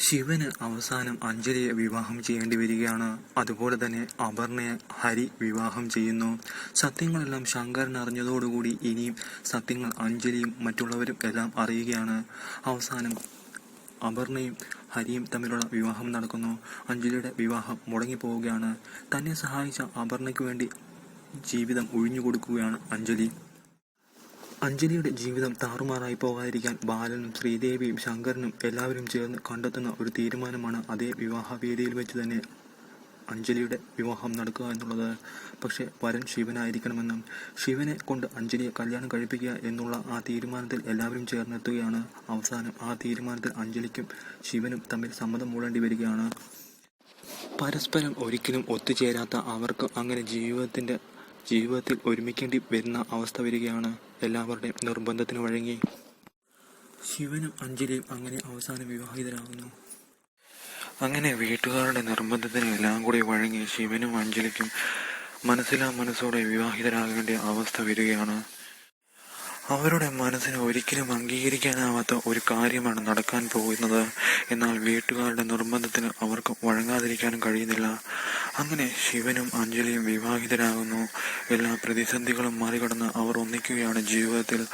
ശിവന് അവസാനം അഞ്ജലിയെ വിവാഹം ചെയ്യേണ്ടി വരികയാണ്. അതുപോലെ തന്നെ അപർണയെ ഹരി വിവാഹം ചെയ്യുന്നു. സത്യങ്ങളെല്ലാം ശങ്കരൻ അറിഞ്ഞതോടുകൂടി ഇനിയും സത്യങ്ങൾ അഞ്ജലിയും മറ്റുള്ളവരും എല്ലാം അറിയുകയാണ്. അവസാനം അപർണയും ഹരിയും തമ്മിലുള്ള വിവാഹം നടക്കുന്നു. അഞ്ജലിയുടെ വിവാഹം മുടങ്ങിപ്പോവുകയാണ്. തന്നെ സഹായിച്ച അപർണയ്ക്ക് വേണ്ടി ജീവിതം ഒഴിഞ്ഞുകൊടുക്കുകയാണ് അഞ്ജലി. അഞ്ജലിയുടെ ജീവിതം താറുമാറായി പോകാതിരിക്കാൻ ബാലനും ശ്രീദേവിയും ശങ്കരനും എല്ലാവരും ചേർന്ന് കണ്ടെത്തുന്ന ഒരു തീരുമാനമാണ് അതേ വിവാഹവേദിയിൽ വെച്ച് തന്നെ അഞ്ജലിയുടെ വിവാഹം നടക്കുക എന്നുള്ളത്. പക്ഷേ വരൻ ശിവനായിരിക്കണമെന്നും ശിവനെ കൊണ്ട് അഞ്ജലിയെ കല്യാണം കഴിപ്പിക്കുക എന്നുള്ള ആ തീരുമാനത്തിൽ എല്ലാവരും ചേർന്നെത്തുകയാണ്. അവസാനം ആ തീരുമാനത്തിൽ അഞ്ജലിക്കും ശിവനും തമ്മിൽ സമ്മതം മൂളേണ്ടി വരികയാണ്. പരസ്പരം ഒരിക്കലും ഒത്തുചേരാത്ത അവർക്ക് അങ്ങനെ ജീവിതത്തിൽ ഒരുമിക്കേണ്ടി വരുന്ന അവസ്ഥ വരികയാണ്. എല്ലാവരുടെയും നിർബന്ധത്തിന് വഴങ്ങി ശിവനും അഞ്ജലിയും അങ്ങനെ അവസാനം വിവാഹിതരാകുന്നു. അങ്ങനെ വീട്ടുകാരുടെ നിർബന്ധത്തിന് എല്ലാം കൂടി വഴങ്ങി ശിവനും അഞ്ജലിക്കും മനസ്സോടെ വിവാഹിതരാകേണ്ട അവസ്ഥ വരികയാണ്. അവരുടെ മനസ്സിന് ഒരിക്കലും അംഗീകരിക്കാനാവാത്ത ഒരു കാര്യമാണ് നടക്കാൻ പോകുന്നത്. എന്നാൽ വീട്ടുകാരുടെ നിർബന്ധത്തിന് അവർക്ക് വഴങ്ങാതിരിക്കാനും കഴിയുന്നില്ല. അങ്ങനെ ശിവനും അഞ്ജലിയും വിവാഹിതരാകുന്നു. എല്ലാ പ്രതിസന്ധികളും മറികടന്ന് അവർ ഒന്നിക്കുകയാണ് ജീവിതത്തിൽ.